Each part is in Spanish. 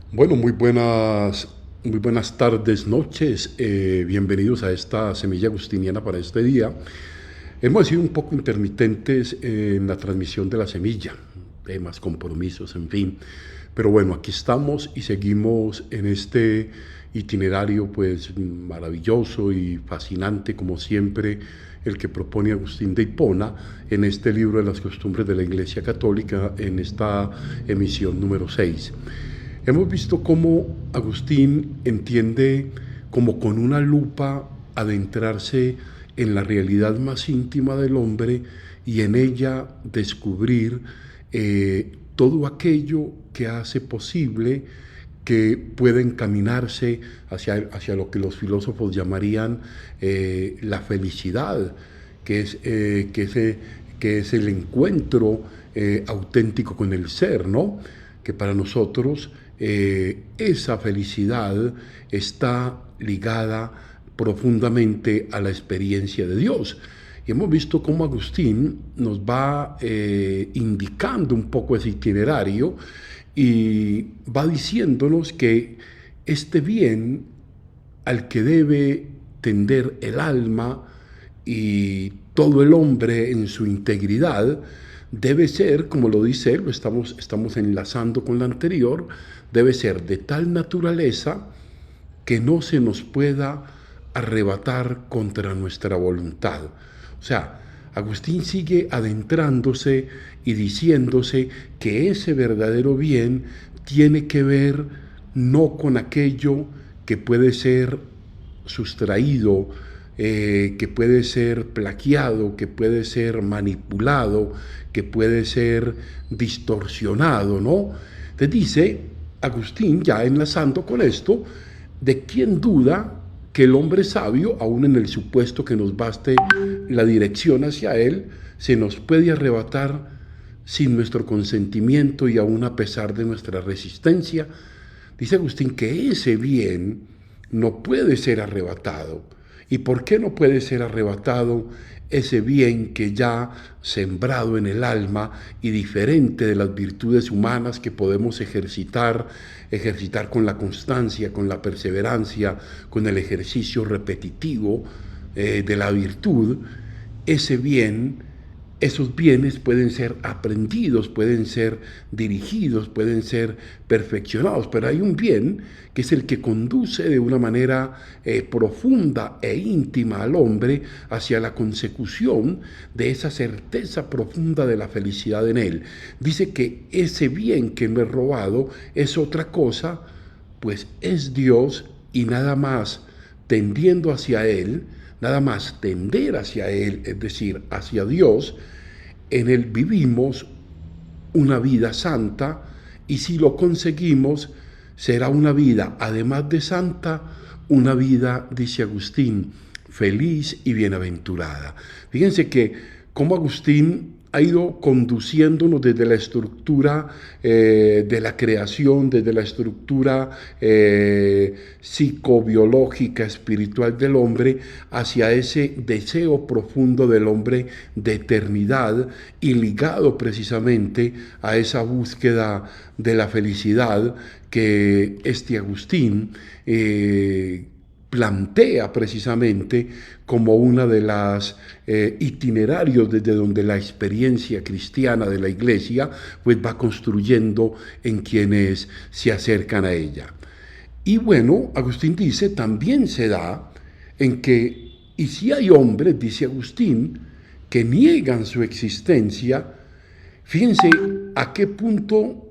Bueno, muy buenas tardes, noches. Bienvenidos a esta semilla agustiniana para este día. Hemos sido un poco intermitentes en la transmisión de la semilla, temas, compromisos, en fin. Pero bueno, aquí estamos y seguimos en este itinerario pues maravilloso y fascinante como siempre el que propone Agustín de Hipona en este libro de las costumbres de la Iglesia Católica en esta emisión número 6. Hemos visto cómo Agustín entiende como con una lupa adentrarse en la realidad más íntima del hombre y en ella descubrir todo aquello que hace posible que pueda encaminarse hacia lo que los filósofos llamarían la felicidad, que es, eh, que es, eh, que es el encuentro auténtico con el ser, ¿no? Que para nosotros esa felicidad está ligada profundamente a la experiencia de Dios. Y hemos visto cómo Agustín nos va indicando un poco ese itinerario y va diciéndonos que este bien al que debe tender el alma y todo el hombre en su integridad debe ser, como lo dice él, estamos enlazando con la anterior, debe ser de tal naturaleza que no se nos pueda arrebatar contra nuestra voluntad. O sea, Agustín sigue adentrándose y diciéndose que ese verdadero bien tiene que ver no con aquello que puede ser sustraído, que puede ser plagiado, que puede ser manipulado, que puede ser distorsionado, ¿no? Te dice Agustín, ya enlazando con esto, de quién duda que el hombre sabio, aun en el supuesto que nos baste la dirección hacia él, se nos puede arrebatar sin nuestro consentimiento y aun a pesar de nuestra resistencia. Dice Agustín que ese bien no puede ser arrebatado. ¿Y por qué no puede ser arrebatado ese bien que ya sembrado en el alma y diferente de las virtudes humanas que podemos ejercitar con la constancia, con la perseverancia, con el ejercicio repetitivo de la virtud? Ese bien, esos bienes pueden ser aprendidos, pueden ser dirigidos, pueden ser perfeccionados, pero hay un bien que es el que conduce de una manera profunda e íntima al hombre hacia la consecución de esa certeza profunda de la felicidad en él. Dice que ese bien que no es robado es otra cosa, pues es Dios y nada más tendiendo hacia Él, nada más tender hacia Él, es decir, hacia Dios, en Él vivimos una vida santa y si lo conseguimos, será una vida, además de santa, una vida, dice Agustín, feliz y bienaventurada. Fíjense que como Agustín ha ido conduciéndonos desde la estructura de la creación, desde la estructura psicobiológica, espiritual del hombre, hacia ese deseo profundo del hombre de eternidad y ligado precisamente a esa búsqueda de la felicidad que este Agustín plantea precisamente como una de las itinerarios desde donde la experiencia cristiana de la Iglesia pues va construyendo en quienes se acercan a ella. Y bueno, Agustín dice, también se da en que, y si hay hombres, dice Agustín, que niegan su existencia, fíjense a qué punto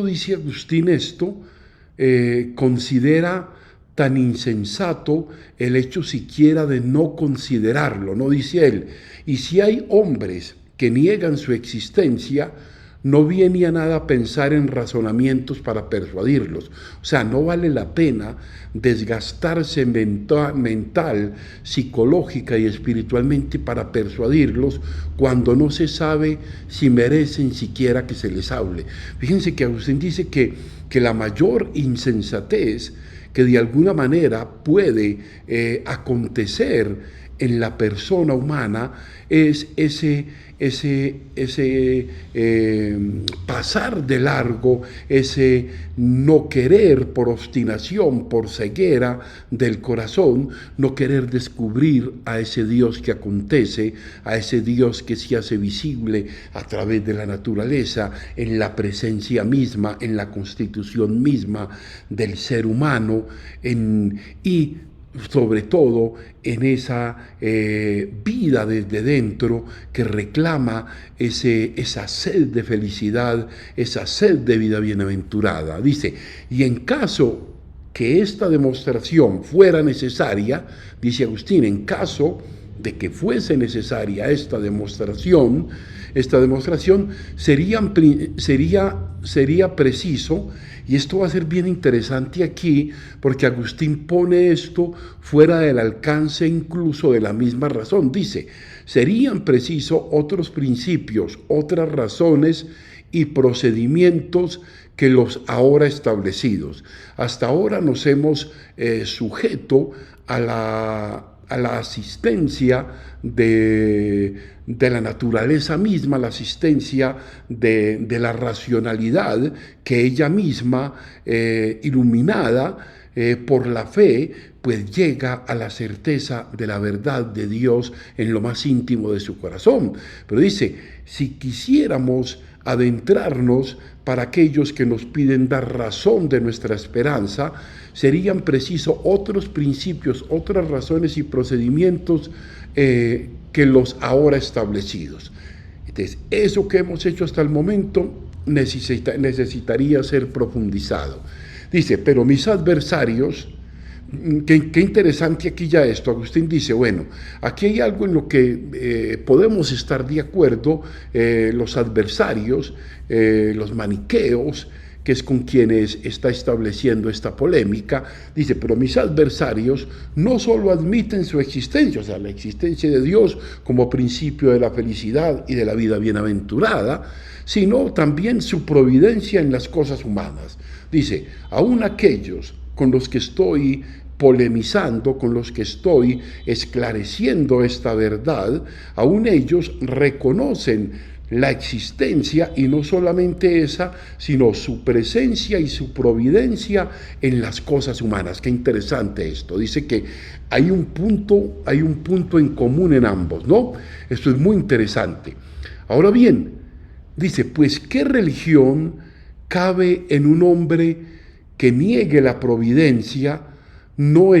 dice Agustín esto, considera tan insensato el hecho siquiera de no considerarlo, no dice él. Y si hay hombres que niegan su existencia, no viene a nada pensar en razonamientos para persuadirlos. O sea, no vale la pena desgastarse mental, psicológica y espiritualmente para persuadirlos cuando no se sabe si merecen siquiera que se les hable. Fíjense que Agustín dice que la mayor insensatez que de alguna manera puede acontecer en la persona humana es ese pasar de largo, ese no querer por obstinación, por ceguera del corazón, no querer descubrir a ese Dios que acontece, a ese Dios que se hace visible a través de la naturaleza, en la presencia misma, en la constitución misma del ser humano, y sobre todo en esa vida desde dentro que reclama esa sed de felicidad, esa sed de vida bienaventurada. Dice, y en caso que esta demostración fuera necesaria, dice Agustín, en caso de que fuese necesaria esta demostración sería preciso. Y esto va a ser bien interesante aquí, porque Agustín pone esto fuera del alcance incluso de la misma razón. Dice, serían precisos otros principios, otras razones y procedimientos que los ahora establecidos. Hasta ahora nos hemos sujeto a la asistencia de la naturaleza misma, la asistencia de la racionalidad que ella misma, iluminada por la fe, pues llega a la certeza de la verdad de Dios en lo más íntimo de su corazón. Pero dice, si quisiéramos adentrarnos para aquellos que nos piden dar razón de nuestra esperanza, serían precisos otros principios, otras razones y procedimientos que los ahora establecidos. Entonces, eso que hemos hecho hasta el momento necesitaría ser profundizado. Dice, pero mis adversarios, qué interesante aquí ya esto. Agustín dice, bueno, aquí hay algo en lo que podemos estar de acuerdo, los adversarios, los maniqueos, que es con quienes está estableciendo esta polémica. Dice, pero mis adversarios no solo admiten su existencia, o sea, la existencia de Dios como principio de la felicidad y de la vida bienaventurada, sino también su providencia en las cosas humanas. Dice, aún aquellos con los que estoy polemizando, con los que estoy esclareciendo esta verdad, aún ellos reconocen la existencia, y no solamente esa, sino su presencia y su providencia en las cosas humanas. Qué interesante esto. Dice que hay un punto en común en ambos, ¿no? Esto es muy interesante. Ahora bien, dice, pues, ¿qué religión cabe en un hombre que niegue la providencia? No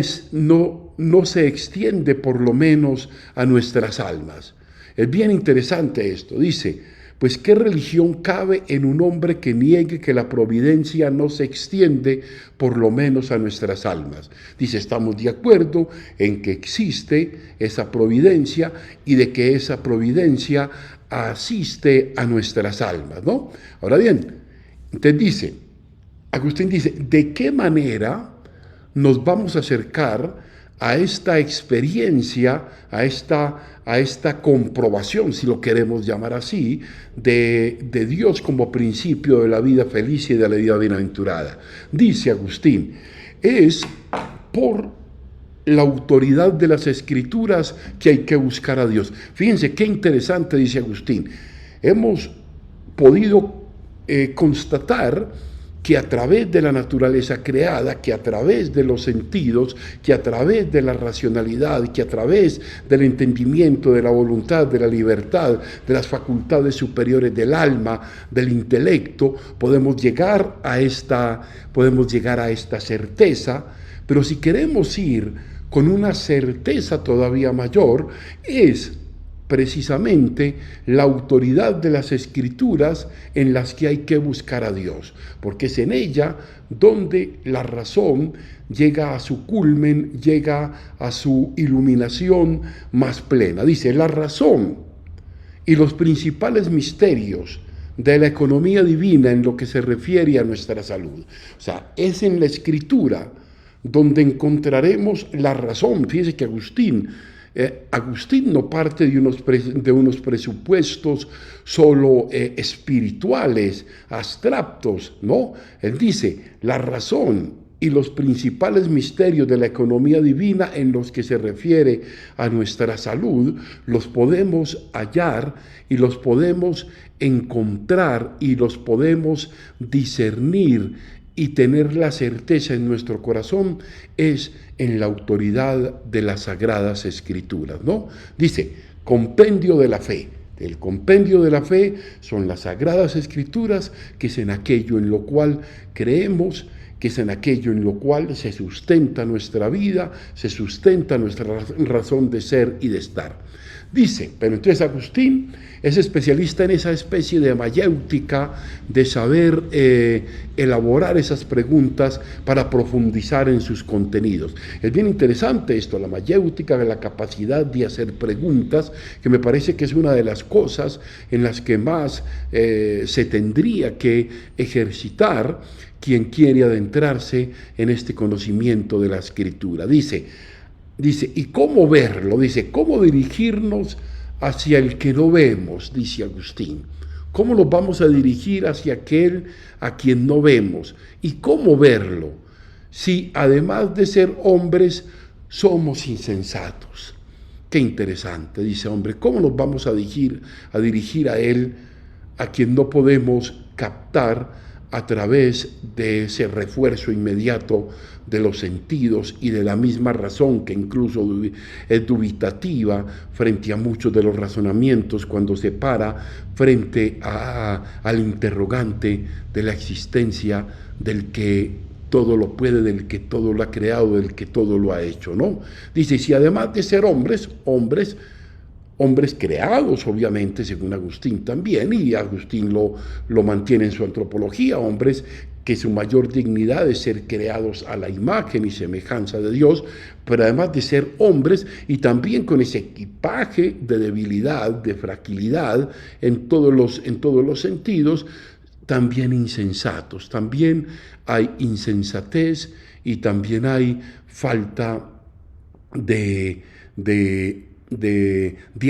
se extiende por lo menos a nuestras almas. Es bien interesante esto. Dice, pues ¿qué religión cabe en un hombre que niegue que la providencia no se extiende por lo menos a nuestras almas? Dice, estamos de acuerdo en que existe esa providencia y de que esa providencia asiste a nuestras almas, ¿no? Ahora bien, entonces Agustín dice, ¿de qué manera nos vamos a acercar a esta experiencia, a esta comprobación, si lo queremos llamar así, de Dios como principio de la vida feliz y de la vida bienaventurada? Dice Agustín, es por la autoridad de las Escrituras que hay que buscar a Dios. Fíjense qué interesante, dice Agustín. Hemos podido constatar que a través de la naturaleza creada, que a través de los sentidos, que a través de la racionalidad, que a través del entendimiento, de la voluntad, de la libertad, de las facultades superiores del alma, del intelecto, podemos llegar a esta certeza. Pero si queremos ir con una certeza todavía mayor, es precisamente la autoridad de las Escrituras en las que hay que buscar a Dios, porque es en ella donde la razón llega a su culmen, llega a su iluminación más plena. Dice, la razón y los principales misterios de la economía divina en lo que se refiere a nuestra salud. O sea, es en la Escritura donde encontraremos la razón. Fíjese que Agustín no parte de unos presupuestos solo espirituales, abstractos, ¿no? Él dice, la razón y los principales misterios de la economía divina en los que se refiere a nuestra salud, los podemos hallar y los podemos encontrar y los podemos discernir y tener la certeza en nuestro corazón es en la autoridad de las Sagradas Escrituras, ¿no? Dice, compendio de la fe. El compendio de la fe son las Sagradas Escrituras, que es en aquello en lo cual creemos, que es en aquello en lo cual se sustenta nuestra vida, se sustenta nuestra razón de ser y de estar. Dice, pero entonces Agustín es especialista en esa especie de mayéutica, de saber elaborar esas preguntas para profundizar en sus contenidos. Es bien interesante esto, la mayéutica, de la capacidad de hacer preguntas, que me parece que es una de las cosas en las que más se tendría que ejercitar quien quiere adentrarse en este conocimiento de la Escritura. Dice, ¿y cómo verlo? Dice, ¿cómo dirigirnos hacia el que no vemos? Dice Agustín. ¿Cómo nos vamos a dirigir hacia aquel a quien no vemos? ¿Y cómo verlo? Si además de ser hombres, somos insensatos. Qué interesante, dice, hombre, ¿cómo nos vamos a dirigir a él, a quien no podemos captar a través de ese refuerzo inmediato de los sentidos y de la misma razón, que incluso es dubitativa frente a muchos de los razonamientos cuando se para frente al interrogante de la existencia del que todo lo puede, del que todo lo ha creado, del que todo lo ha hecho, ¿no? Dice, si además de ser hombres creados, obviamente, según Agustín también, y Agustín lo mantiene en su antropología, hombres que su mayor dignidad es ser creados a la imagen y semejanza de Dios, pero además de ser hombres y también con ese equipaje de debilidad, de fragilidad en todos los sentidos, también insensatos. También hay insensatez y también hay falta de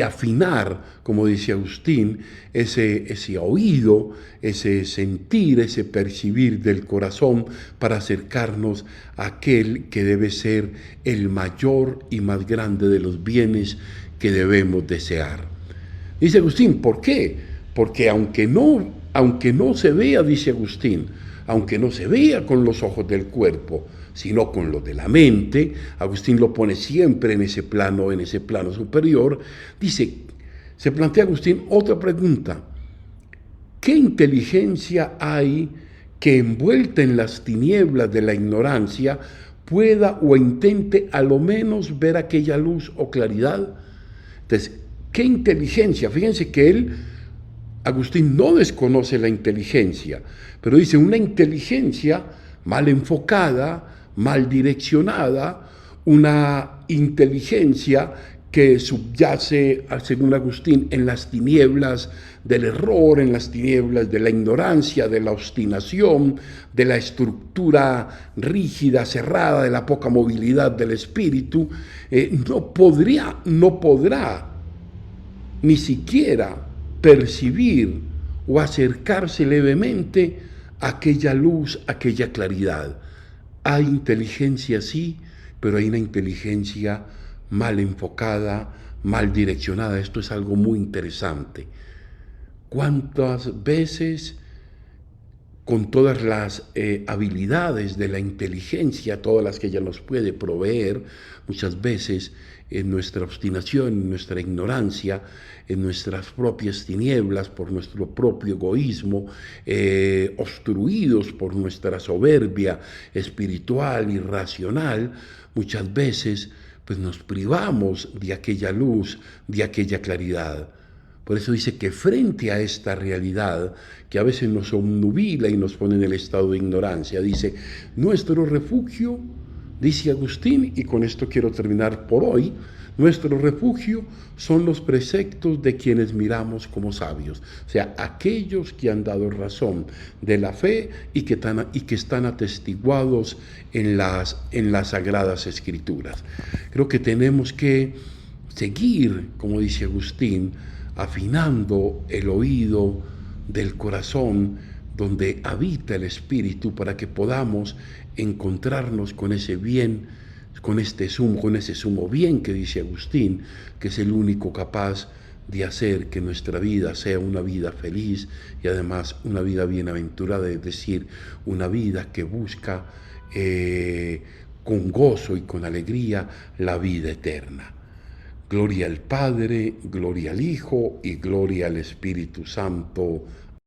afinar, como dice Agustín, ese oído, ese sentir, ese percibir del corazón para acercarnos a aquel que debe ser el mayor y más grande de los bienes que debemos desear. Dice Agustín, ¿por qué? Porque aunque no se vea, dice Agustín, aunque no se vea con los ojos del cuerpo, sino con los de la mente, Agustín lo pone siempre en ese plano superior, dice, se plantea Agustín otra pregunta: ¿qué inteligencia hay que envuelta en las tinieblas de la ignorancia pueda o intente a lo menos ver aquella luz o claridad? Entonces, ¿qué inteligencia? Fíjense que Agustín no desconoce la inteligencia, pero dice una inteligencia mal enfocada, mal direccionada, una inteligencia que subyace, según Agustín, en las tinieblas del error, en las tinieblas de la ignorancia, de la obstinación, de la estructura rígida, cerrada, de la poca movilidad del espíritu, no podrá ni siquiera percibir o acercarse levemente a aquella luz, a aquella claridad. Hay inteligencia, sí, pero hay una inteligencia mal enfocada, mal direccionada. Esto es algo muy interesante. ¿Cuántas veces, con todas las habilidades de la inteligencia, todas las que ella nos puede proveer, muchas veces en nuestra obstinación, en nuestra ignorancia, en nuestras propias tinieblas, por nuestro propio egoísmo, obstruidos por nuestra soberbia espiritual y racional, muchas veces pues nos privamos de aquella luz, de aquella claridad? Por eso dice que frente a esta realidad, que a veces nos obnubila y nos pone en el estado de ignorancia, dice, nuestro refugio, dice Agustín, y con esto quiero terminar por hoy, nuestro refugio son los preceptos de quienes miramos como sabios, o sea, aquellos que han dado razón de la fe y que están atestiguados en las Sagradas Escrituras. Creo que tenemos que seguir, como dice Agustín, afinando el oído del corazón donde habita el Espíritu para que podamos encontrarnos con ese bien, con ese sumo bien que dice Agustín, que es el único capaz de hacer que nuestra vida sea una vida feliz y además una vida bienaventurada, es decir, una vida que busca con gozo y con alegría la vida eterna. Gloria al Padre, gloria al Hijo y gloria al Espíritu Santo.